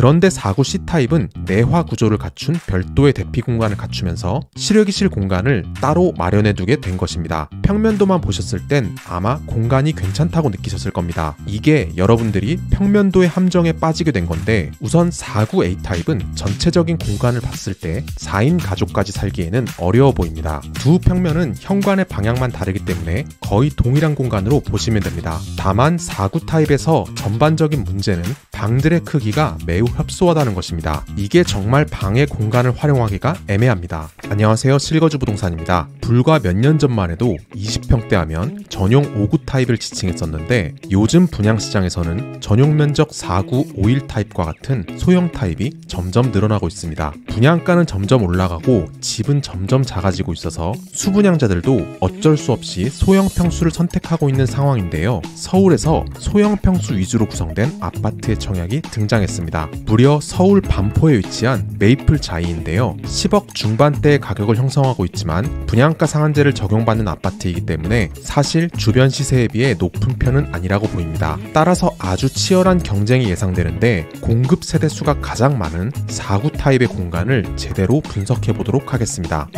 그런데 4구 C타입은 내화 구조를 갖춘 별도의 대피 공간을 갖추면서 실외기실 공간을 따로 마련해 두게 된 것입니다. 평면도만 보셨을 땐 아마 공간이 괜찮다고 느끼셨을 겁니다. 이게 여러분들이 평면도의 함정에 빠지게 된 건데, 우선 4구 A타입은 전체적인 공간을 봤을 때 4인 가족까지 살기에는 어려워 보입니다. 두 평면은 현관의 방향만 다르기 때문에 거의 동일한 공간으로 보시면 됩니다. 다만 4구 타입에서 전반적인 문제는 방들의 크기가 매우 협소하다는 것입니다. 이게 정말 방의 공간을 활용하기가 애매합니다. 안녕하세요, 실거주 부동산입니다. 불과 몇 년 전만 해도 20평대 하면 전용 5구 타입을 지칭했었는데, 요즘 분양시장에서는 전용 면적 4구 5일 타입과 같은 소형 타입이 점점 늘어나고 있습니다. 분양가는 점점 올라가고 집은 점점 작아지고 있어서 수분양자들도 어쩔 수 없이 소형 평수를 선택하고 있는 상황인데요. 서울에서 소형 평수 위주로 구성된 아파트의 청약이 등장했습니다. 무려 서울 반포에 위치한 메이플 자이인데요. 10억 중반대의 가격을 형성하고 있지만 분양가 상한제를 적용받는 아파트이기 때문에 사실 주변 시세에 비해 높은 편은 아니라고 보입니다. 따라서 아주 치열한 경쟁이 예상되는데, 공급 세대 수가 가장 많은 4구 타입의 공간을 제대로 분석해 보도록 하겠습니다.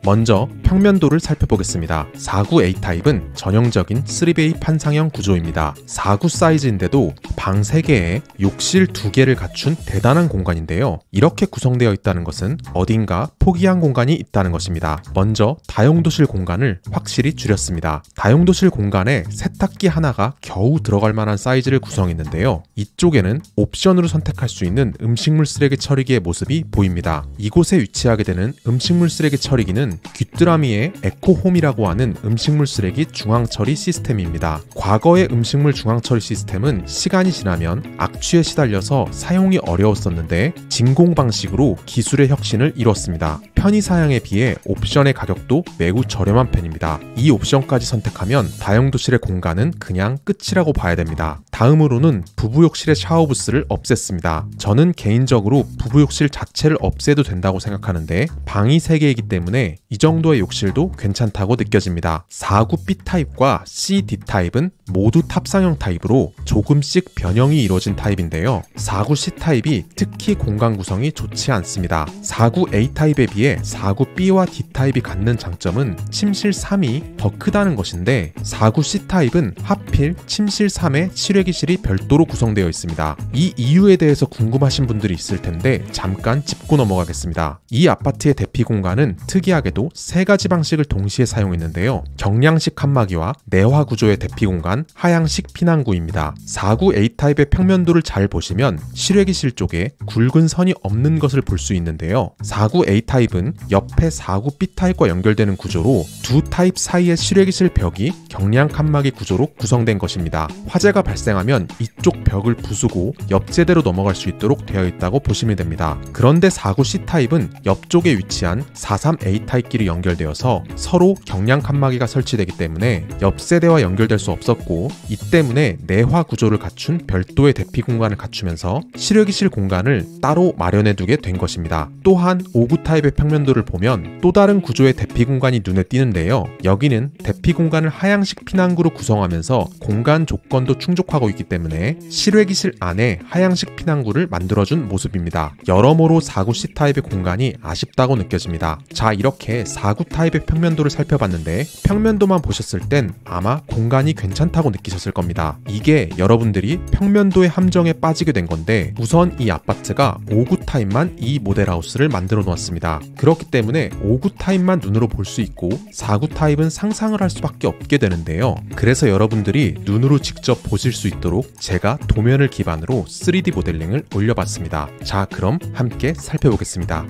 먼저 평면도를 살펴보겠습니다. 4구 A타입은 전형적인 3베이 판상형 구조입니다. 4구 사이즈인데도 방 3개에 욕실 2개를 갖춘 대단한 공간인데요. 이렇게 구성되어 있다는 것은 어딘가 포기한 공간이 있다는 것입니다. 먼저 다용도실 공간을 확실히 줄였습니다. 다용도실 공간에 세탁기 하나가 겨우 들어갈 만한 사이즈를 구성했는데요. 이쪽에는 옵션으로 선택할 수 있는 음식물 쓰레기 처리기의 모습이 보입니다. 이곳에 위치하게 되는 음식물 쓰레기 처리기는 귀뚜라미의 에코홈이라고 하는 음식물 쓰레기 중앙처리 시스템입니다. 과거의 음식물 중앙처리 시스템은 시간이 지나면 악취에 시달려서 사용이 어려웠었는데, 진공 방식으로 기술의 혁신을 이뤘습니다. 편의 사양에 비해 옵션의 가격도 매우 저렴한 편입니다. 이 옵션까지 선택하면 다용도실의 공간은 그냥 끝이라고 봐야 됩니다. 다음으로는 부부욕실의 샤워부스를 없앴습니다. 저는 개인적으로 부부욕실 자체를 없애도 된다고 생각하는데, 방이 3개이기 때문에 이 정도의 욕실도 괜찮다고 느껴집니다. 4구 B타입과 C, D타입은 모두 탑상형 타입으로 조금씩 변형이 이루어진 타입인데요. 4구 C타입이 특히 공간 구성이 좋지 않습니다. 4구 A타입에 비해 4구 B와 D타입이 갖는 장점은 침실 3이 더 크다는 것인데, 4구 C타입은 하필 침실 3에 실외기실이 별도로 구성되어 있습니다. 이 이유에 대해서 궁금하신 분들이 있을 텐데 잠깐 짚고 넘어가겠습니다. 이 아파트의 대피 공간은 특이하게도 3가지 방식을 동시에 사용했는데요. 경량식 칸막이와 내화 구조의 대피 공간, 하향식 피난구입니다. 4구 A타입의 평면도를 잘 보시면 실외기실 쪽에 굵은 선이 없는 것을 볼 수 있는데요. 4구 A타입은 옆에 4구 B타입과 연결되는 구조로 두 타입 사이의 실외기실 벽이 경량 칸막이 구조로 구성된 것입니다. 화재가 발생하면 이쪽 벽을 부수고 옆재대로 넘어갈 수 있도록 되어 있다고 보시면 됩니다. 그런데 4구 C타입은 옆쪽에 위치한 43A타입끼리 연결되어서 서로 경량 칸막이가 설치되기 때문에 옆세대와 연결될 수 없었고, 이 때문에 내화 구조를 갖춘 별도의 대피 공간을 갖추면서 실외기실 공간을 따로 마련해 두게 된 것입니다. 또한 5구 타입의 평면도를 보면 또 다른 구조의 대피 공간이 눈에 띄는데요. 여기는 대피 공간을 하향식 피난구로 구성하면서 공간 조건도 충족하고 있기 때문에 실외기실 안에 하향식 피난구를 만들어준 모습입니다. 여러모로 4구 C타입의 공간이 아쉽다고 느껴집니다. 자, 이렇게 4구 타입의 평면도를 살펴봤는데, 평면도만 보셨을 땐 아마 공간이 괜찮다고 느끼셨을 겁니다. 이게 여러분들이 평면도의 함정에 빠지게 된 건데, 우선 이 아파트가 5구 타입만 이 모델하우스를 만들어 놓았습니다. 그렇기 때문에 5구 타입만 눈으로 볼 수 있고 4구 타입은 상상을 할 수밖에 없게 되는데요. 그래서 여러분들이 눈으로 직접 보실 수 있도록 제가 도면을 기반으로 3D 모델링을 올려봤습니다. 자, 그럼 함께 살펴보겠습니다.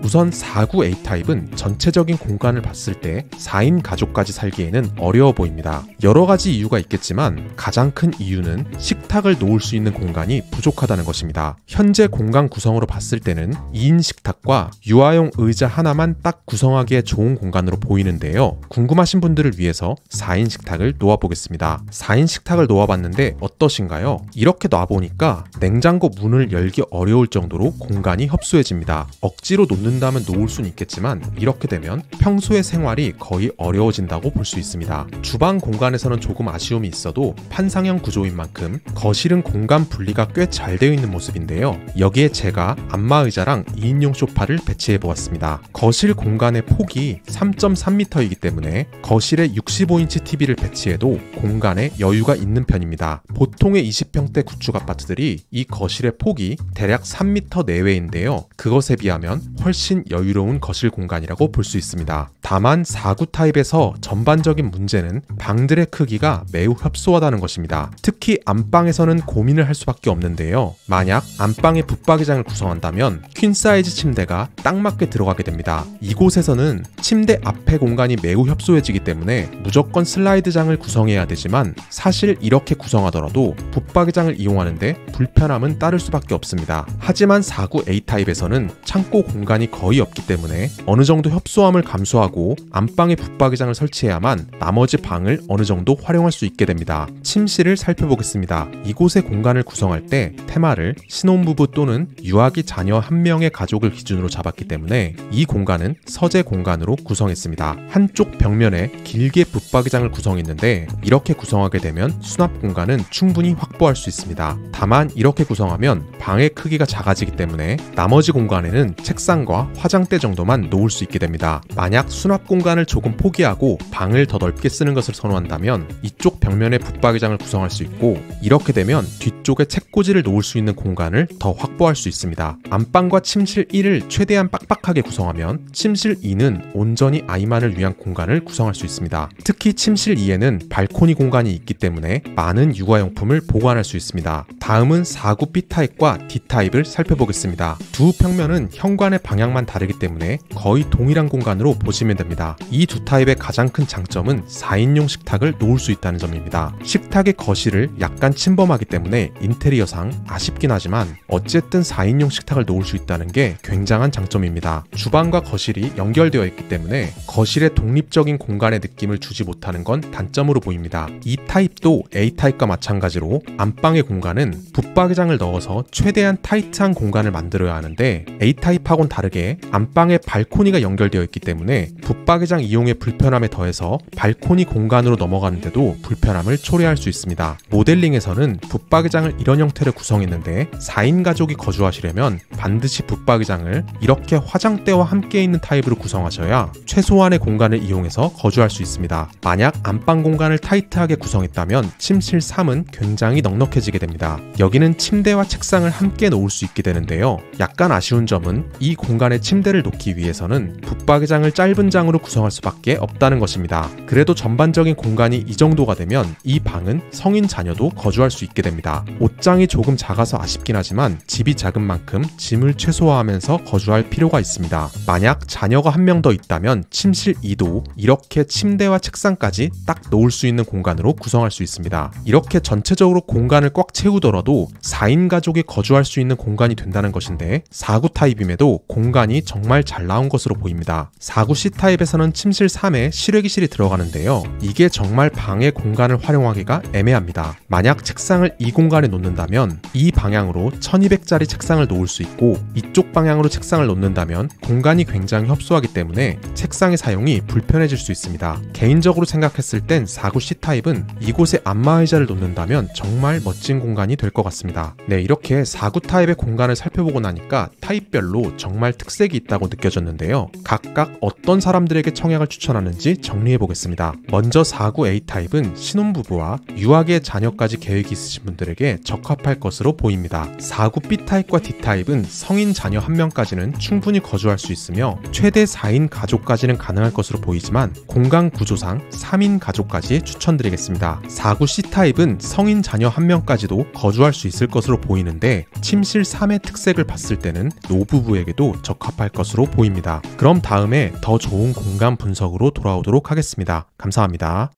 우선 4구 A타입은 전체적인 공간을 봤을 때 4인 가족까지 살기에는 어려워 보입니다. 여러 가지 이유가 있겠지만 가장 큰 이유는 식탁을 놓을 수 있는 공간이 부족하다는 것입니다. 현재 공간 구성으로 봤을 때는 2인 식탁과 유아용 의자 하나만 딱 구성하기에 좋은 공간으로 보이는데요. 궁금하신 분들을 위해서 4인 식탁을 놓아보겠습니다. 4인 식탁을 놓아봤는데 어떠신가요? 이렇게 놔보니까 냉장고 문을 열기 어려울 정도로 공간이 협소해집니다. 억지로 놓는 놓는다면 놓을 수는 있겠지만 이렇게 되면 평소의 생활이 거의 어려워진다고 볼 수 있습니다. 주방 공간에서는 조금 아쉬움이 있어도 판상형 구조인 만큼 거실은 공간 분리가 꽤 잘 되어 있는 모습인데요. 여기에 제가 안마의자랑 2인용 소파를 배치해 보았습니다. 거실 공간의 폭이 3.3m이기 때문에 거실에 65인치 TV를 배치해도 공간에 여유가 있는 편입니다. 보통의 20평대 구축 아파트들이 이 거실의 폭이 대략 3m 내외인데요. 그것에 비하면 훨씬 여유로운 거실 공간이라고 볼 수 있습니다. 다만 4구 타입에서 전반적인 문제는 방들의 크기가 매우 협소하다는 것입니다. 특히 안방에서는 고민을 할 수밖에 없는데요. 만약 안방에 붙박이장을 구성한다면 퀸 사이즈 침대가 딱 맞게 들어가게 됩니다. 이곳에서는 침대 앞에 공간이 매우 협소해지기 때문에 무조건 슬라이드장을 구성해야 되지만 사실 이렇게 구성하더라도 붙박이장을 이용하는데 불편함은 따를 수밖에 없습니다. 하지만 4구 A타입에서는 창고 공간이 거의 없기 때문에 어느 정도 협소함을 감수하고 안방에 붙박이장을 설치해야만 나머지 방을 어느 정도 활용할 수 있게 됩니다. 침실을 살펴보겠습니다. 이곳의 공간을 구성할 때 테마를 신혼부부 또는 유아기 자녀 한 명의 가족을 기준으로 잡았기 때문에 이 공간은 서재 공간으로 구성했습니다. 한쪽 벽면에 길게 붙박이장을 구성했는데 이렇게 구성하게 되면 수납 공간은 충분히 확보할 수 있습니다. 다만 이렇게 구성하면 방의 크기가 작아지기 때문에 나머지 공간에는 책상과 화장대 정도만 놓을 수 있게 됩니다. 만약 수납 공간을 조금 포기하고 방을 더 넓게 쓰는 것을 선호한다면 이쪽 벽면에 붙박이장을 구성할 수 있고 이렇게 되면 뒤쪽에 책꽂이를 놓을 수 있는 공간을 더 확보할 수 있습니다. 안방과 침실 1을 최대한 빡빡하게 구성하면 침실 2는 온전히 아이만을 위한 공간을 구성할 수 있습니다. 특히 침실 2에는 발코니 공간이 있기 때문에 많은 육아용품을 보관할 수 있습니다. 다음은 4구 B타입과 D타입을 살펴보겠습니다. 두 평면은 현관의 방향만 다르기 때문에 거의 동일한 공간으로 보시면 됩니다. 이 두 타입의 가장 큰 장점은 4인용 식탁을 놓을 수 있다는 점입니다. 식탁의 거실을 약간 침범하기 때문에 인테리어상 아쉽긴 하지만 어쨌든 4인용 식탁을 놓을 수 있다는 게 굉장한 장점입니다. 주방과 거실이 연결되어 있기 때문에 거실의 독립적인 공간의 느낌을 주지 못하는 건 단점으로 보입니다. 이 타입도 A타입과 마찬가지로 안방의 공간은 붙박이장을 넣어서 최대한 타이트한 공간을 만들어야 하는데 A타입하고는 다르게 안방에 발코니가 연결되어 있기 때문에 붙박이장 이용의 불편함에 더해서 발코니 공간으로 넘어가는데도 불편함을 초래할 수 있습니다. 모델링에서는 붙박이장을 이런 형태로 구성했는데 4인 가족이 거주하시려면 반드시 붙박이장을 이렇게 화장대와 함께 있는 타입으로 구성하셔야 최소한의 공간을 이용해서 거주할 수 있습니다. 만약 안방 공간을 타이트하게 구성했다면 침실 3은 굉장히 넉넉해지게 됩니다. 여기는 침대와 책상을 함께 놓을 수 있게 되는데요. 약간 아쉬운 점은 이 공간에 침대를 놓기 위해서는 붙박이장을 짧은 장으로 구성할 수밖에 없다는 것입니다. 그래도 전반적인 공간이 이 정도가 되면 이 방은 성인 자녀도 거주할 수 있게 됩니다. 옷장이 조금 작아서 아쉽긴 하지만 집이 작은 만큼 짐을 최소화하면서 거주할 필요가 있습니다. 만약 자녀가 한 명 더 있다면 침실 2도 이렇게 침대와 책상까지 딱 놓을 수 있는 공간으로 구성할 수 있습니다. 이렇게 전체적으로 공간을 꽉 채우더라도 4인 가족이 거주할 수 있는 공간이 된다는 것인데 4구 타입임에도 공간이 정말 잘 나온 것으로 보입니다. 4구 C타입에서는 침실 3에 실외기실이 들어가는데요. 이게 정말 방의 공간을 활용하기가 애매합니다. 만약 책상을 이 공간에 놓는다면 이 방향으로 1200짜리 책상을 놓을 수 있고 이쪽 방향으로 책상을 놓는다면 공간이 굉장히 협소하기 때문에 책상의 사용이 불편해질 수 있습니다. 개인적으로 생각했을 땐 4구 C타입은 이곳에 안마의자를 놓는다면 정말 멋진 공간이 될 것 같습니다. 네, 이렇게 4구 타입의 공간을 살펴보고 나니까 타입별로 정말 특색이 있다고 느껴졌는데요. 각각 어떤 사람들에게 청약을 추천하는지 정리해보겠습니다. 먼저 4구 A타입은 신혼부부와 유아기의 자녀까지 계획이 있으신 분들에게 적합할 것으로 보입니다. 4구 B타입과 D타입은 성인 자녀 한 명까지는 충분히 거주할 수 있으며 최대 4인 가족까지는 가능할 것으로 보이지만 공간 구조상 3인 가족까지 추천드리겠습니다. 4구 C타입은 성인 자녀 한 명까지도 거주할 수 있을 것으로 보이는데 침실 3의 특색을 봤을 때는 노부부에게도 적합할 것으로 보입니다. 그럼 다음에 더 좋은 공간 분석으로 돌아오도록 하겠습니다. 감사합니다.